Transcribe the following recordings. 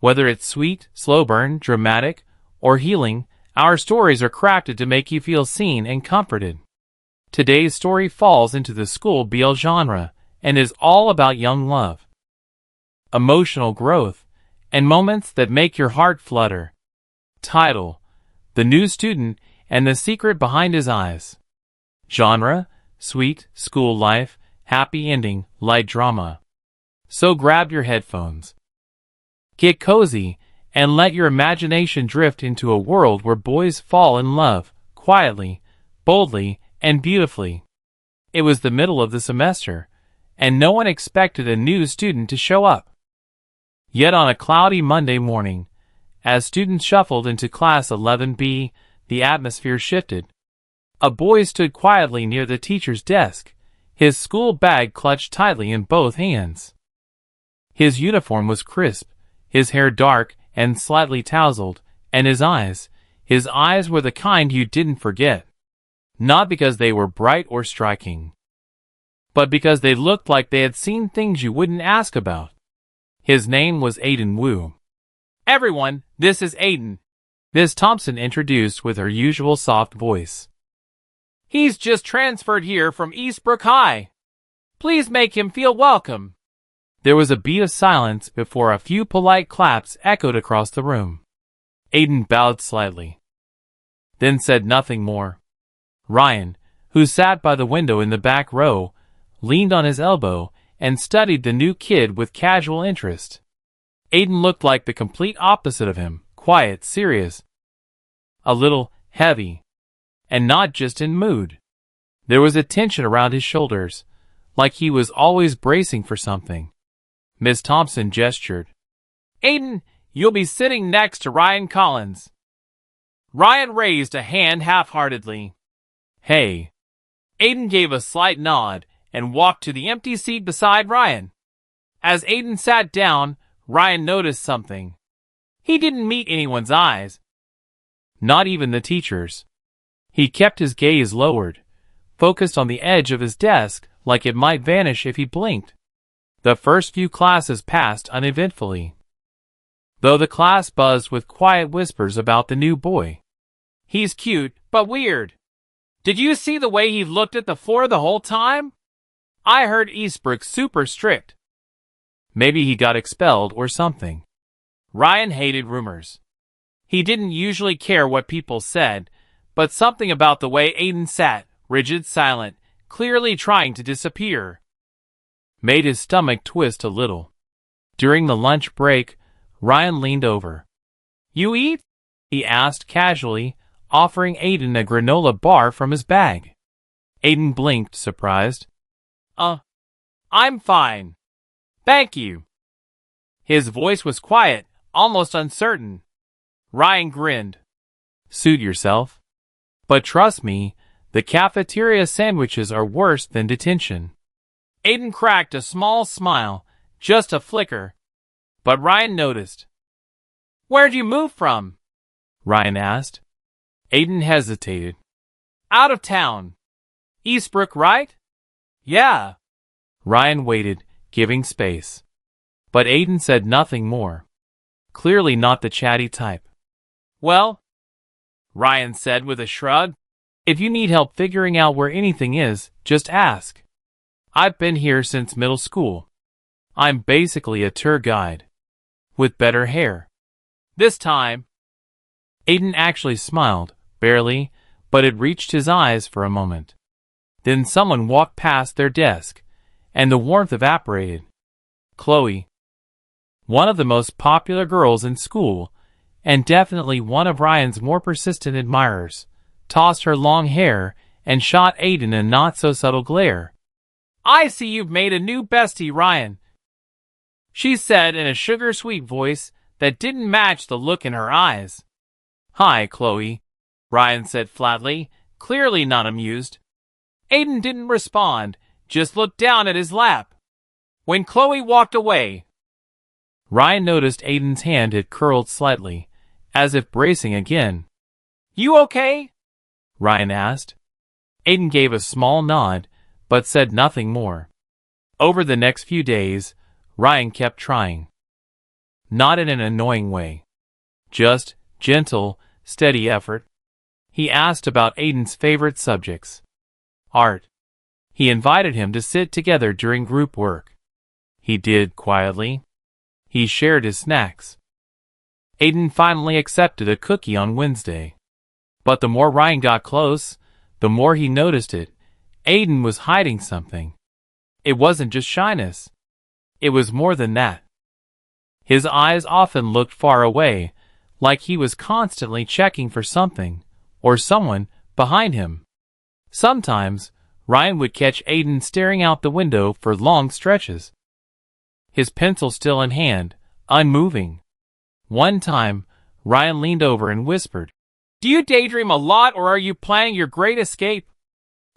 Whether it's sweet, slow burn, dramatic, or healing, our stories are crafted to make you feel seen and comforted. Today's story falls into the school BL genre and is all about young love, emotional growth, and moments that make your heart flutter. Title: The New Student and the Secret Behind His Eyes. Genre: sweet, school life, happy ending, light drama. So grab your headphones, get cozy, and let your imagination drift into a world where boys fall in love, quietly, boldly, and beautifully. It was the middle of the semester, and no one expected a new student to show up. Yet on a cloudy Monday morning, as students shuffled into Class 11B, the atmosphere shifted. A boy stood quietly near the teacher's desk, his school bag clutched tightly in both hands. His uniform was crisp, his hair dark and slightly tousled, and his eyes were the kind you didn't forget. Not because they were bright or striking, but because they looked like they had seen things you wouldn't ask about. His name was Aiden Wu. "Everyone, this is Aiden," Miss Thompson introduced with her usual soft voice. "He's just transferred here from Eastbrook High. Please make him feel welcome." There was a beat of silence before a few polite claps echoed across the room. Aiden bowed slightly, then said nothing more. Ryan, who sat by the window in the back row, leaned on his elbow and studied the new kid with casual interest. Aiden looked like the complete opposite of him, quiet, serious, a little heavy, and not just in mood. There was a tension around his shoulders, like he was always bracing for something. Miss Thompson gestured. "Aiden, you'll be sitting next to Ryan Collins." Ryan raised a hand half-heartedly. "Hey." Aiden gave a slight nod and walked to the empty seat beside Ryan. As Aiden sat down, Ryan noticed something. He didn't meet anyone's eyes, not even the teacher's. He kept his gaze lowered, focused on the edge of his desk like it might vanish if he blinked. The first few classes passed uneventfully, though the class buzzed with quiet whispers about the new boy. "He's cute, but weird. Did you see the way he looked at the floor the whole time? I heard Eastbrook's super strict. Maybe he got expelled or something." Ryan hated rumors. He didn't usually care what people said, but something about the way Aiden sat, rigid, silent, clearly trying to disappear, made his stomach twist a little. During the lunch break, Ryan leaned over. "You eat?" he asked casually, offering Aiden a granola bar from his bag. Aiden blinked, surprised. I'm fine. Thank you." His voice was quiet, almost uncertain. Ryan grinned. "Suit yourself. But trust me, the cafeteria sandwiches are worse than detention." Aiden cracked a small smile, just a flicker. But Ryan noticed. "Where'd you move from?" Ryan asked. Aiden hesitated. "Out of town. Eastbrook, right?" "Yeah." Ryan waited, giving space. But Aiden said nothing more. Clearly not the chatty type. "Well," Ryan said with a shrug, "if you need help figuring out where anything is, just ask. I've been here since middle school. I'm basically a tour guide, with better hair." This time, Aiden actually smiled, barely, but it reached his eyes for a moment. Then someone walked past their desk, and the warmth evaporated. Chloe, one of the most popular girls in school, and definitely one of Ryan's more persistent admirers, tossed her long hair and shot Aiden a not-so-subtle glare. "I see you've made a new bestie, Ryan," she said in a sugar-sweet voice that didn't match the look in her eyes. "Hi, Chloe," Ryan said flatly, clearly not amused. Aiden didn't respond, just looked down at his lap. When Chloe walked away, Ryan noticed Aiden's hand had curled slightly, as if bracing again. "You okay?" Ryan asked. Aiden gave a small nod, but said nothing more. Over the next few days, Ryan kept trying. not in an annoying way. Just gentle, steady effort. He asked about Aiden's favorite subjects. Art. He invited him to sit together during group work. He did quietly. He shared his snacks. Aiden finally accepted a cookie on Wednesday. But the more Ryan got close, the more he noticed it. Aiden was hiding something. It wasn't just shyness. It was more than that. His eyes often looked far away, like he was constantly checking for something, or someone, behind him. Sometimes, Ryan would catch Aiden staring out the window for long stretches. His pencil still in hand, unmoving. One time, Ryan leaned over and whispered, "Do you daydream a lot or are you planning your great escape?"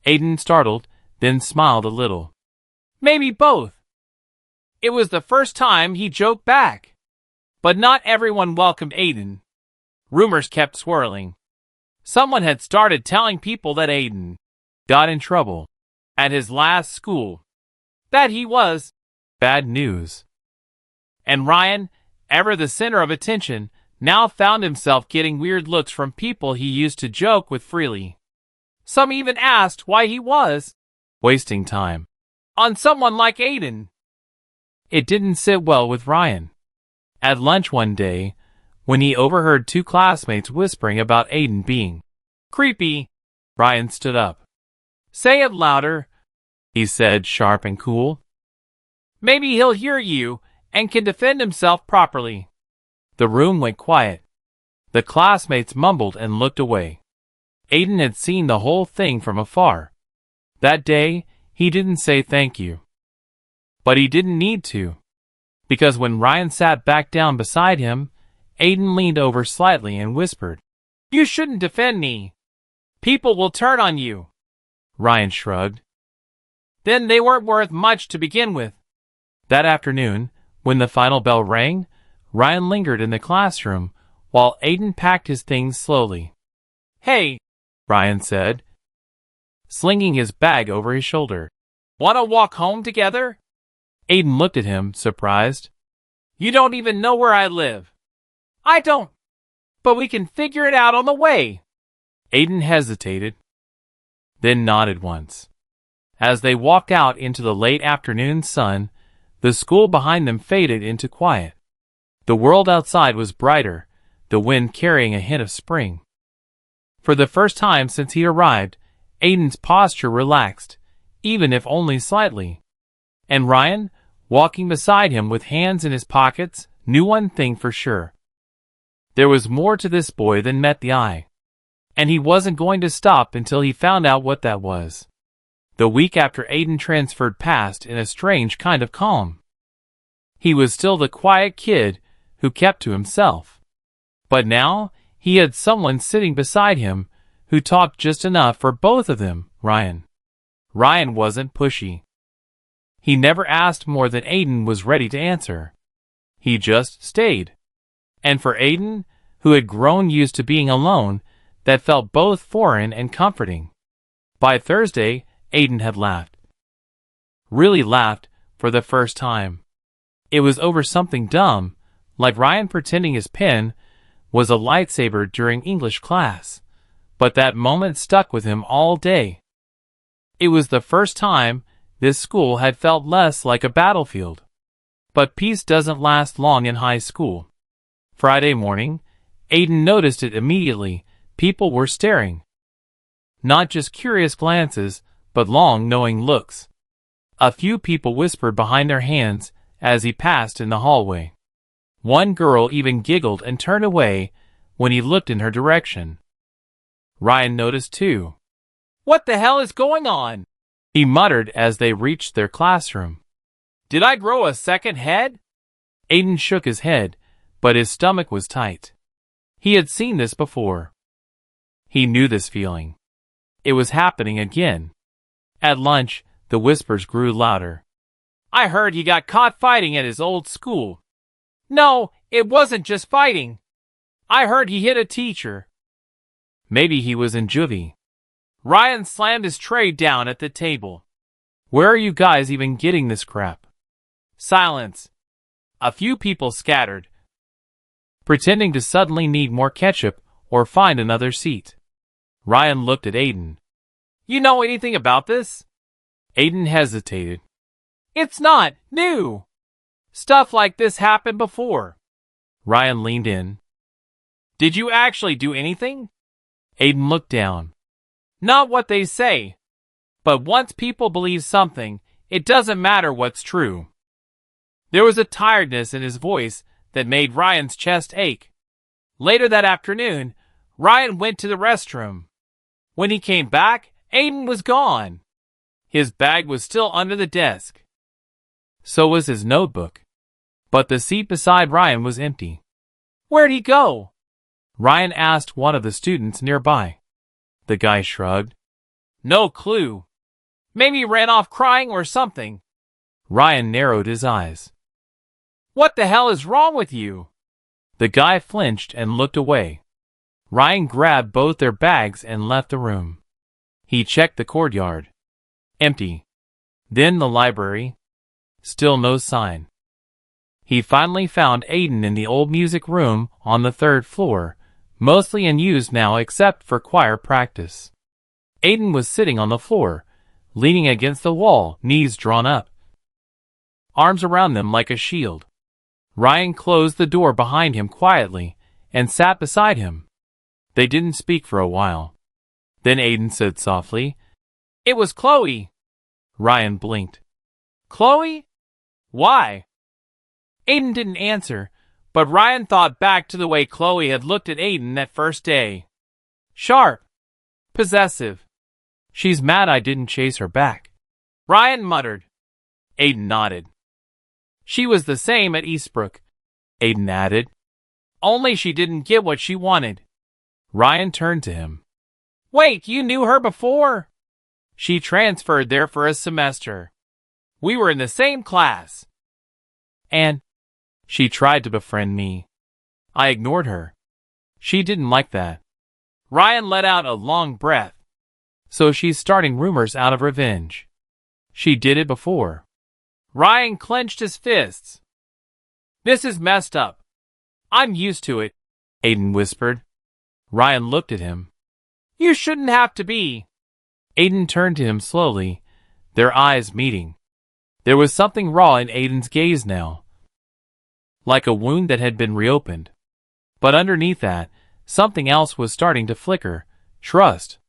Aiden startled, then smiled a little. "Maybe both." It was the first time he joked back. But not everyone welcomed Aiden. Rumors kept swirling. Someone had started telling people that Aiden got in trouble at his last school. That he was bad news. And Ryan, ever the center of attention, now found himself getting weird looks from people he used to joke with freely. Some even asked why he was wasting time on someone like Aiden. It didn't sit well with Ryan. At lunch one day, when he overheard two classmates whispering about Aiden being creepy, Ryan stood up. "Say it louder," he said, sharp and cool. "Maybe he'll hear you and can defend himself properly." The room went quiet. The classmates mumbled and looked away. Aiden had seen the whole thing from afar. That day, he didn't say thank you. But he didn't need to. Because when Ryan sat back down beside him, Aiden leaned over slightly and whispered, "You shouldn't defend me. People will turn on you." Ryan shrugged. Then they weren't worth much to begin with. That afternoon, when the final bell rang, Ryan lingered in the classroom while Aiden packed his things slowly. "Hey," Ryan said, slinging his bag over his shoulder. "Want to walk home together?" Aiden looked at him, surprised. "You don't even know where I live." "I don't. But we can figure it out on the way." Aiden hesitated, then nodded once. As they walked out into the late afternoon sun, the school behind them faded into quiet. The world outside was brighter, the wind carrying a hint of spring. For the first time since he arrived, Aiden's posture relaxed, even if only slightly. And Ryan, walking beside him with hands in his pockets, knew one thing for sure. There was more to this boy than met the eye. And he wasn't going to stop until he found out what that was. The week after Aiden transferred passed in a strange kind of calm. He was still the quiet kid who kept to himself. But now, he had someone sitting beside him who talked just enough for both of them, Ryan. Ryan wasn't pushy. He never asked more than Aiden was ready to answer. He just stayed. And for Aiden, who had grown used to being alone, that felt both foreign and comforting. By Thursday, Aiden had laughed. Really laughed, for the first time. It was over something dumb, like Ryan pretending his pen was a lightsaber during English class. But that moment stuck with him all day. It was the first time this school had felt less like a battlefield. But peace doesn't last long in high school. Friday morning, Aiden noticed it immediately. People were staring. Not just curious glances, but long, knowing looks. A few people whispered behind their hands as he passed in the hallway. One girl even giggled and turned away when he looked in her direction. Ryan noticed too. "What the hell is going on?" he muttered as they reached their classroom. "Did I grow a second head?" Aiden shook his head, but his stomach was tight. He had seen this before. He knew this feeling. It was happening again. At lunch, the whispers grew louder. "I heard he got caught fighting at his old school." "No, it wasn't just fighting. I heard he hit a teacher." Maybe he was in juvie. Ryan slammed his tray down at the table. "Where are you guys even getting this crap?" Silence. A few people scattered, pretending to suddenly need more ketchup or find another seat. Ryan looked at Aiden. You know anything about this? Aiden hesitated. It's not new. Stuff like this happened before. Ryan leaned in. Did you actually do anything? Aiden looked down. Not what they say. But once people believe something, it doesn't matter what's true. There was a tiredness in his voice that made Ryan's chest ache. Later that afternoon, Ryan went to the restroom. When he came back, Aiden was gone. His bag was still under the desk. So was his notebook. But the seat beside Ryan was empty. Where'd he go? Ryan asked one of the students nearby. The guy shrugged. No clue. Maybe he ran off crying or something. Ryan narrowed his eyes. What the hell is wrong with you? The guy flinched and looked away. Ryan grabbed both their bags and left the room. He checked the courtyard. Empty. Then the library. Still no sign. He finally found Aiden in the old music room on the 3rd floor, mostly unused now except for choir practice. Aiden was sitting on the floor, leaning against the wall, knees drawn up, arms around them like a shield. Ryan closed the door behind him quietly and sat beside him. They didn't speak for a while. Then Aiden said softly, It was Chloe. Ryan blinked. Chloe? Why? Aiden didn't answer, but Ryan thought back to the way Chloe had looked at Aiden that first day. Sharp. Possessive. She's mad I didn't chase her back. Ryan muttered. Aiden nodded. She was the same at Eastbrook, Aiden added. Only she didn't get what she wanted. Ryan turned to him. Wait, you knew her before? She transferred there for a semester. We were in the same class. And she tried to befriend me. I ignored her. She didn't like that. Ryan let out a long breath. So she's starting rumors out of revenge. She did it before. Ryan clenched his fists. This is messed up. I'm used to it, Aiden whispered. Ryan looked at him. You shouldn't have to be. Aiden turned to him slowly, their eyes meeting. There was something raw in Aiden's gaze now, like a wound that had been reopened. But underneath that, something else was starting to flicker, trust.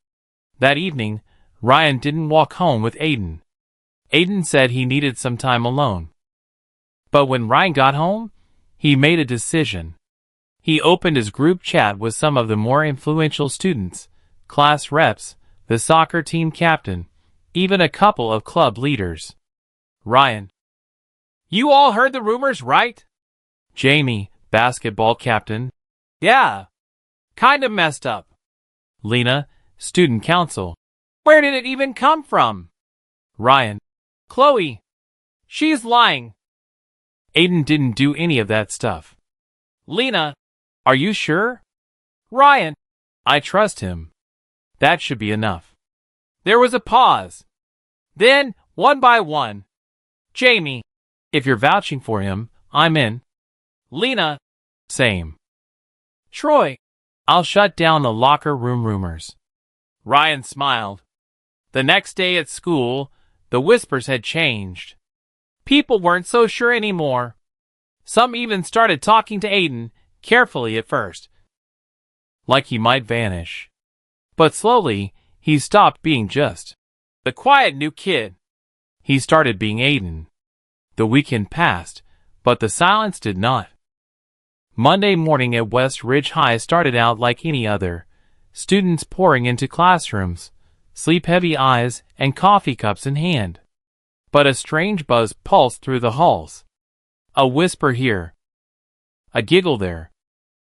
That evening, Ryan didn't walk home with Aiden. Aiden said he needed some time alone. But when Ryan got home, he made a decision. He opened his group chat with some of the more influential students, class reps, the soccer team captain, even a couple of club leaders. Ryan. You all heard the rumors, right? Jamie, basketball captain. Yeah. Kinda messed up. Lena, student council. Where did it even come from? Ryan. Chloe. She's lying. Aiden didn't do any of that stuff. Lena. Are you sure? Ryan. I trust him. That should be enough. There was a pause. Then, one by one. Jamie. If you're vouching for him, I'm in. Lena. Same. Troy. I'll shut down the locker room rumors. Ryan smiled. The next day at school, the whispers had changed. People weren't so sure anymore. Some even started talking to Aiden, carefully at first, like he might vanish. But slowly, he stopped being just the quiet new kid. He started being Aiden. The weekend passed, but the silence did not. Monday morning at West Ridge High started out like any other. Students pouring into classrooms, sleep-heavy eyes and coffee cups in hand. But a strange buzz pulsed through the halls. A whisper here. A giggle there.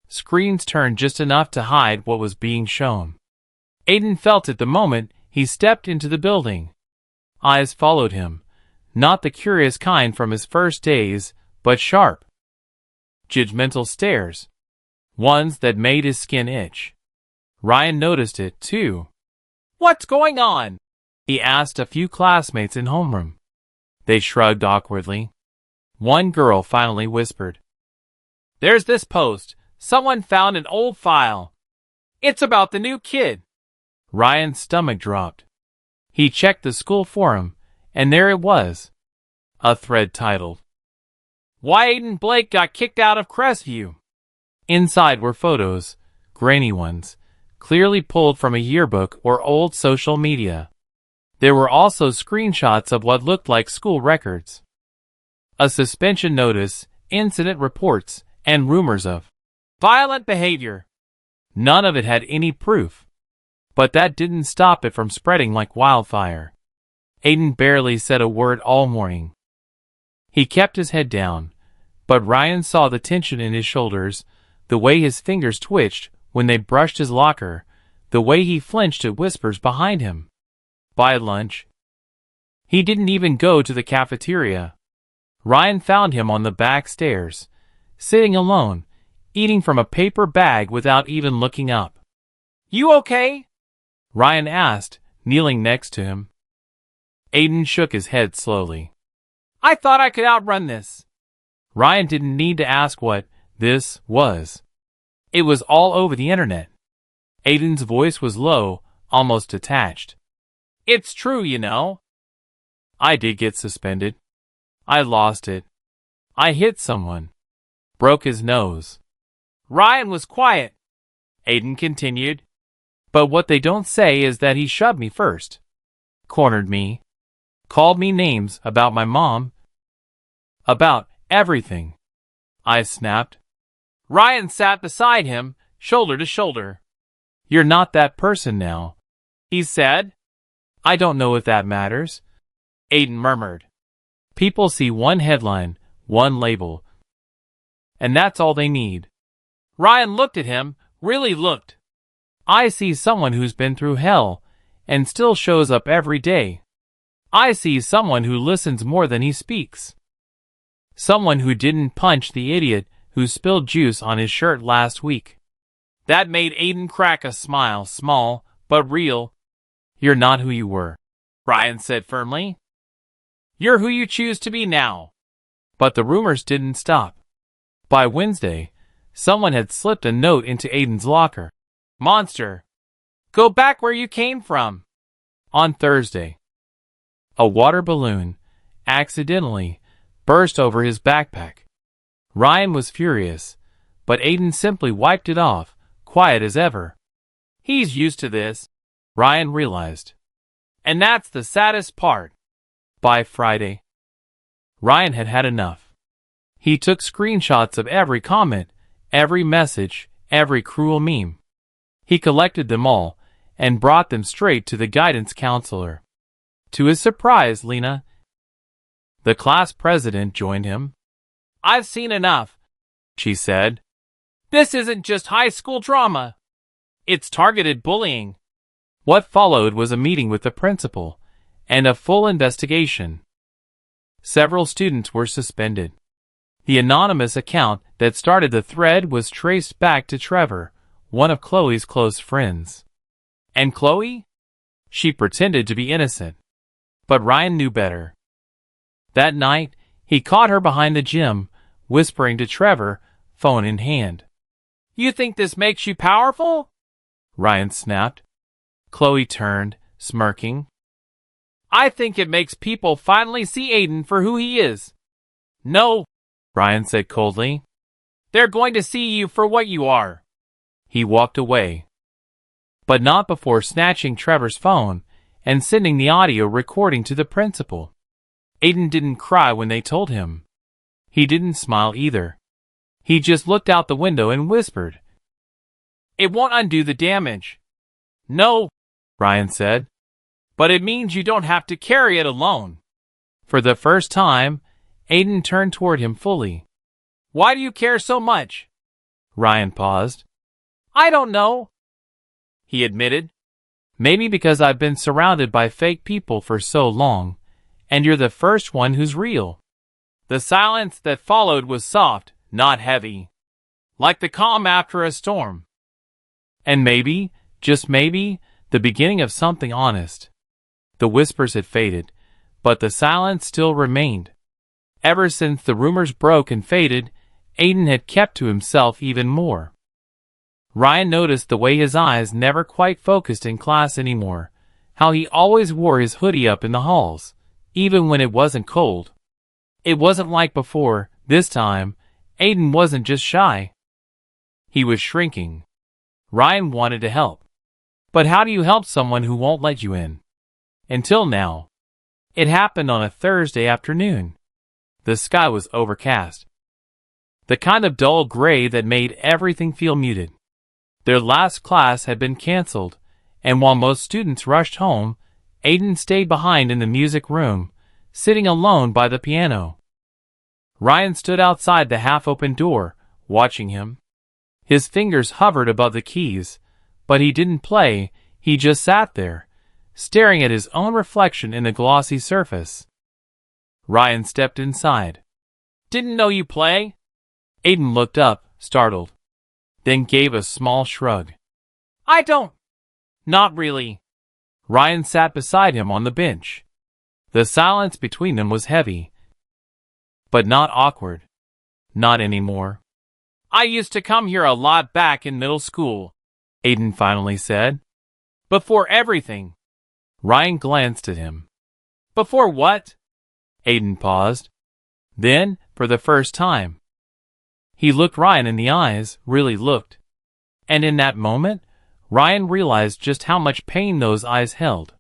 Screens turned just enough to hide what was being shown. Aiden felt it the moment he stepped into the building. Eyes followed him, not the curious kind from his first days, but sharp, judgmental stares. Ones that made his skin itch. Ryan noticed it, too. What's going on? He asked a few classmates in homeroom. They shrugged awkwardly. One girl finally whispered. There's this post, Someone found an old file. It's about the new kid. Ryan's stomach dropped. He checked the school forum, and there it was. A thread titled, "Why Aiden Blake Got Kicked Out of Crestview." Inside were photos, grainy ones, clearly pulled from a yearbook or old social media. There were also screenshots of what looked like school records. A suspension notice, incident reports, and rumors of violent behavior. None of it had any proof. But that didn't stop it from spreading like wildfire. Aiden barely said a word all morning. He kept his head down, but Ryan saw the tension in his shoulders, the way his fingers twitched when they brushed his locker, the way he flinched at whispers behind him. By lunch, he didn't even go to the cafeteria. Ryan found him on the back stairs, sitting alone, eating from a paper bag without even looking up. "You okay?" Ryan asked, kneeling next to him. Aiden shook his head slowly. "I thought I could outrun this." Ryan didn't need to ask what this was. It was all over the internet. Aiden's voice was low, almost detached. "It's true, you know. I did get suspended. I lost it. I hit someone. Broke his nose." Ryan was quiet. Aiden continued. "But what they don't say is that he shoved me first. Cornered me. Called me names about my mom. About everything." I snapped. Ryan sat beside him, shoulder to shoulder. "You're not that person now," he said. "I don't know if that matters," Aiden murmured. "People see one headline, one label, and that's all they need." Ryan looked at him, really looked. "I see someone who's been through hell and still shows up every day. I see someone who listens more than he speaks. Someone who didn't punch the idiot who spilled juice on his shirt last week." That made Aiden crack a smile, small but real. "You're not who you were," Ryan said firmly. "You're who you choose to be now." But the rumors didn't stop. By Wednesday, someone had slipped a note into Aiden's locker. "Monster, go back where you came from." On Thursday, a water balloon, accidentally, burst over his backpack. Ryan was furious, but Aiden simply wiped it off, quiet as ever. He's used to this, Ryan realized. And that's the saddest part. By Friday, Ryan had had enough. He took screenshots of every comment, every message, every cruel meme. He collected them all and brought them straight to the guidance counselor. To his surprise, Lena, the class president, joined him. "I've seen enough," she said. "This isn't just high school drama. It's targeted bullying." What followed was a meeting with the principal and a full investigation. Several students were suspended. The anonymous account that started the thread was traced back to Trevor, one of Chloe's close friends. And Chloe? She pretended to be innocent. But Ryan knew better. That night, he caught her behind the gym, whispering to Trevor, phone in hand. "You think this makes you powerful?" Ryan snapped. Chloe turned, smirking. "I think it makes people finally see Aiden for who he is." "No," Ryan said coldly. "They're going to see you for what you are." He walked away. But not before snatching Trevor's phone and sending the audio recording to the principal. Aiden didn't cry when they told him. He didn't smile either. He just looked out the window and whispered, "It won't undo the damage." "No," Ryan said. "But it means you don't have to carry it alone." For the first time, Aiden turned toward him fully. "Why do you care so much?" Ryan paused. "I don't know," he admitted. "Maybe because I've been surrounded by fake people for so long, and you're the first one who's real." The silence that followed was soft, not heavy. Like the calm after a storm. And maybe, just maybe, the beginning of something honest. The whispers had faded, but the silence still remained. Ever since the rumors broke and faded, Aiden had kept to himself even more. Ryan noticed the way his eyes never quite focused in class anymore, how he always wore his hoodie up in the halls, even when it wasn't cold. It wasn't like before. This time, Aiden wasn't just shy. He was shrinking. Ryan wanted to help. But how do you help someone who won't let you in? Until now. It happened on a Thursday afternoon. The sky was overcast. The kind of dull gray that made everything feel muted. Their last class had been canceled, and while most students rushed home, Aiden stayed behind in the music room, sitting alone by the piano. Ryan stood outside the half-open door, watching him. His fingers hovered above the keys, but he didn't play. He just sat there, staring at his own reflection in the glossy surface. Ryan stepped inside. "Didn't know you play?" Aiden looked up, startled, then gave a small shrug. "I don't. Not really." Ryan sat beside him on the bench. The silence between them was heavy, but not awkward. Not anymore. "I used to come here a lot back in middle school," Aiden finally said. "Before everything." Ryan glanced at him. "Before what?" Aiden paused. Then, for the first time, he looked Ryan in the eyes, really looked. And in that moment, Ryan realized just how much pain those eyes held.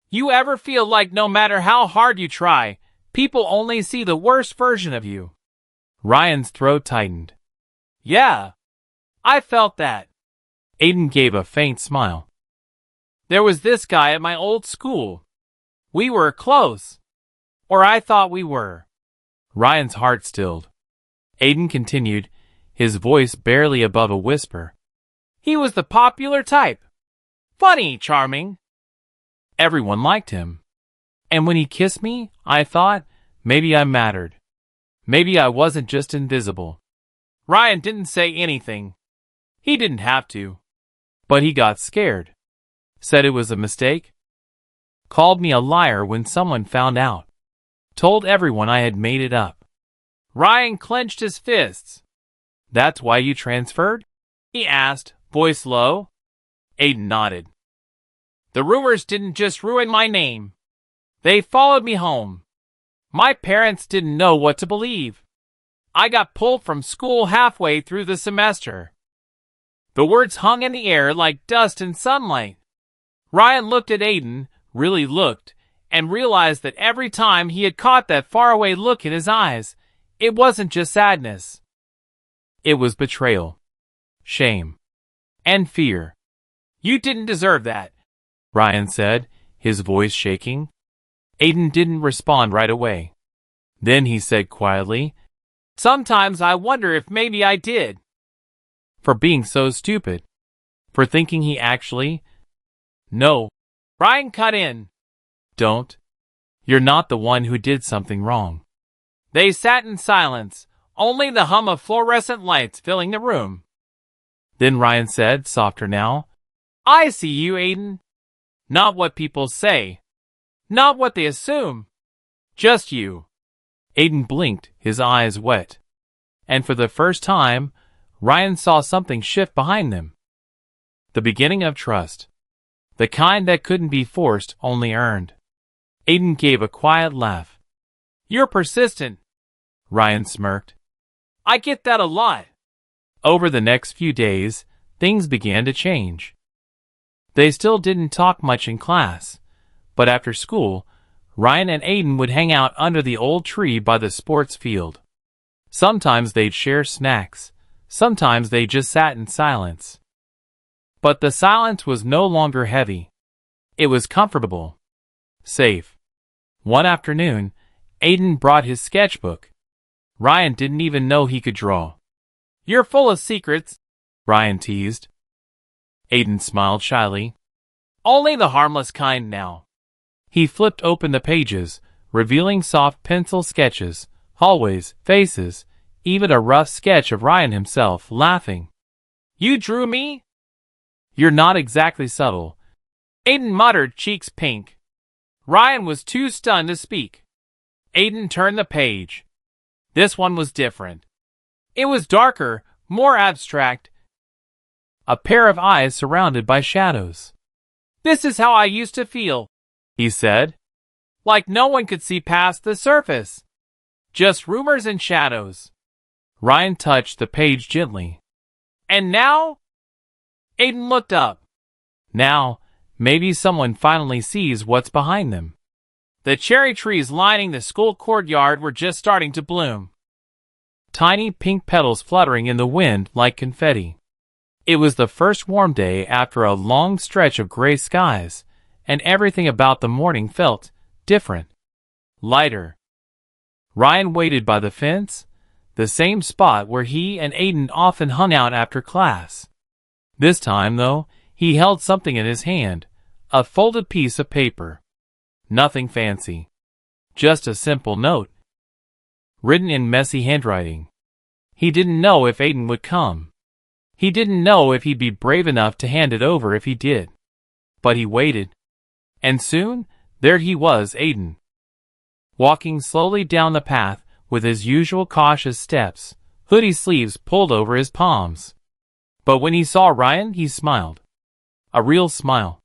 "You ever feel like no matter how hard you try, people only see the worst version of you?" Ryan's throat tightened. "Yeah, I felt that." Aiden gave a faint smile. "There was this guy at my old school. We were close. Or I thought we were." Ryan's heart stilled. Aiden continued, his voice barely above a whisper. "He was the popular type. Funny, charming. Everyone liked him. And when he kissed me, I thought, maybe I mattered. Maybe I wasn't just invisible." Ryan didn't say anything. He didn't have to. But he got scared. Said it was a mistake. Called me a liar when someone found out. Told everyone I had made it up. Ryan clenched his fists. "That's why you transferred?" he asked, voice low. Aiden nodded. "The rumors didn't just ruin my name. They followed me home. My parents didn't know what to believe. I got pulled from school halfway through the semester." The words hung in the air like dust in sunlight. Ryan looked at Aiden, really looked, and realized that every time he had caught that faraway look in his eyes, it wasn't just sadness. It was betrayal, shame, and fear. "You didn't deserve that," Ryan said, his voice shaking. Aiden didn't respond right away. Then he said quietly, "Sometimes I wonder if maybe I did. For being so stupid. For thinking he actually—" "No." Ryan cut in. "Don't. You're not the one who did something wrong." They sat in silence, only the hum of fluorescent lights filling the room. Then Ryan said, softer now, "I see you, Aiden. Not what people say. Not what they assume. Just you." Aiden blinked, his eyes wet. And for the first time, Ryan saw something shift behind them. The beginning of trust. The kind that couldn't be forced, only earned. Aiden gave a quiet laugh. "You're persistent," Ryan smirked. "I get that a lot." Over the next few days, things began to change. They still didn't talk much in class, but after school, Ryan and Aiden would hang out under the old tree by the sports field. Sometimes they'd share snacks, sometimes they just sat in silence. But the silence was no longer heavy. It was comfortable, safe. One afternoon, Aiden brought his sketchbook. Ryan didn't even know he could draw. "You're full of secrets," Ryan teased. Aiden smiled shyly. "Only the harmless kind now." He flipped open the pages, revealing soft pencil sketches, hallways, faces, even a rough sketch of Ryan himself, laughing. "You drew me?" "You're not exactly subtle," Aiden muttered, cheeks pink. Ryan was too stunned to speak. Aiden turned the page. This one was different. It was darker, more abstract. a pair of eyes surrounded by shadows. "This is how I used to feel," he said. "Like no one could see past the surface. Just rumors and shadows." Ryan touched the page gently. "And now?" Aiden looked up. Now, maybe someone finally sees what's behind them. The cherry trees lining the school courtyard were just starting to bloom. Tiny pink petals fluttering in the wind like confetti. It was the first warm day after a long stretch of gray skies, and everything about the morning felt different, lighter. Ryan waited by the fence, the same spot where he and Aiden often hung out after class. This time, though, he held something in his hand, a folded piece of paper. Nothing fancy. Just a simple note, written in messy handwriting. He didn't know if Aiden would come. He didn't know if he'd be brave enough to hand it over if he did. But he waited. And soon, there he was, Aiden. Walking slowly down the path with his usual cautious steps, hoodie sleeves pulled over his palms. But when he saw Ryan, he smiled. A real smile.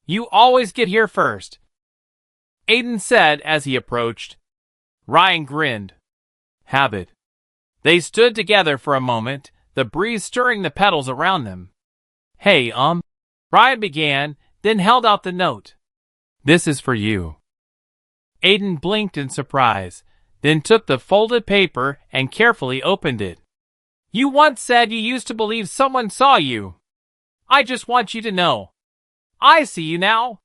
"You always get here first," Aiden said as he approached. Ryan grinned. Habit. They stood together for a moment, the breeze stirring the petals around them. "Hey, Ryan began, then held out the note. "This is for you." Aiden blinked in surprise, then took the folded paper and carefully opened it. "You once said you used to believe someone saw you. I just want you to know. I see you now.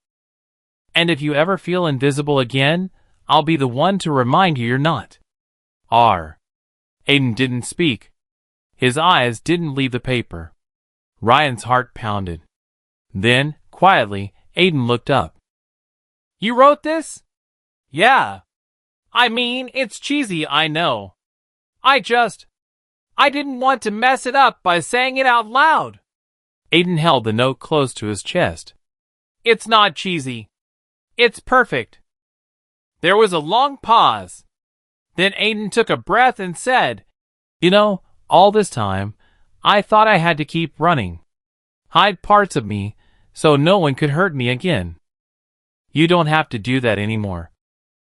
And if you ever feel invisible again, I'll be the one to remind you you're not." Aiden didn't speak. His eyes didn't leave the paper. Ryan's heart pounded. Then, quietly, Aiden looked up. "You wrote this?" "Yeah. I mean, it's cheesy, I know. I didn't want to mess it up by saying it out loud." Aiden held the note close to his chest. "It's not cheesy. It's perfect." There was a long pause. Then Aiden took a breath and said, "You know, all this time, I thought I had to keep running. Hide parts of me, so no one could hurt me again." "You don't have to do that anymore,"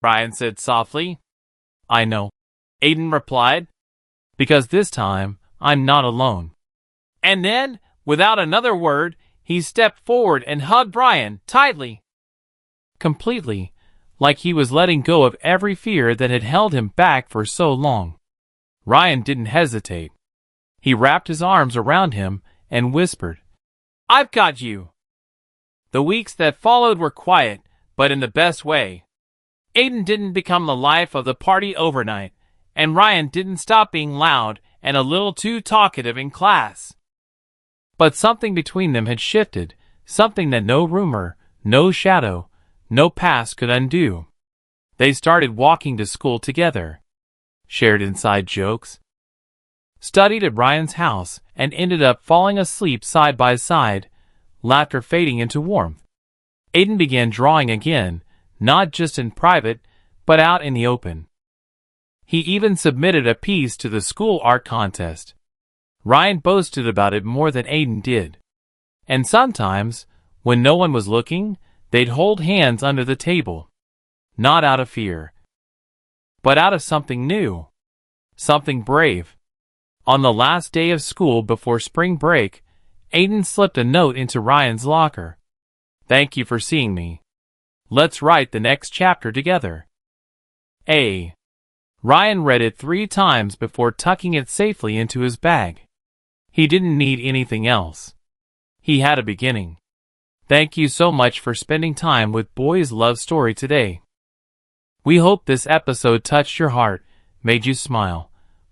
Ryan said softly. "I know," Aiden replied, "because this time, I'm not alone." And then, without another word, he stepped forward and hugged Ryan tightly. Completely, like he was letting go of every fear that had held him back for so long. Ryan didn't hesitate. He wrapped his arms around him and whispered, "I've got you." The weeks that followed were quiet, but in the best way. Aiden didn't become the life of the party overnight, and Ryan didn't stop being loud and a little too talkative in class. But something between them had shifted, something that no rumor, no shadow, no past could undo. They started walking to school together, shared inside jokes, studied at Ryan's house, and ended up falling asleep side by side, laughter fading into warmth. Aiden began drawing again, not just in private, but out in the open. He even submitted a piece to the school art contest. Ryan boasted about it more than Aiden did. And sometimes, when no one was looking, they'd hold hands under the table. Not out of fear, but out of something new. Something brave. On the last day of school before spring break, Aiden slipped a note into Ryan's locker. "Thank you for seeing me. Let's write the next chapter together." Ryan read it 3 times before tucking it safely into his bag. He didn't need anything else. He had a beginning. Thank you so much for spending time with Boys Love Story today. We hope this episode touched your heart, made you smile,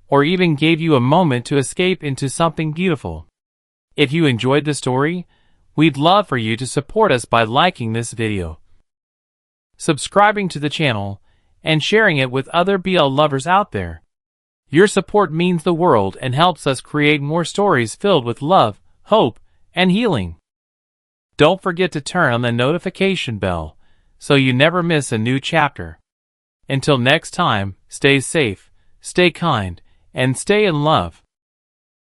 or even gave you a moment to escape into something beautiful. If you enjoyed the story, we'd love for you to support us by liking this video, subscribing to the channel, and sharing it with other BL lovers out there. Your support means the world and helps us create more stories filled with love, hope, and healing. Don't forget to turn on the notification bell so you never miss a new chapter. Until next time, stay safe, stay kind, and stay in love.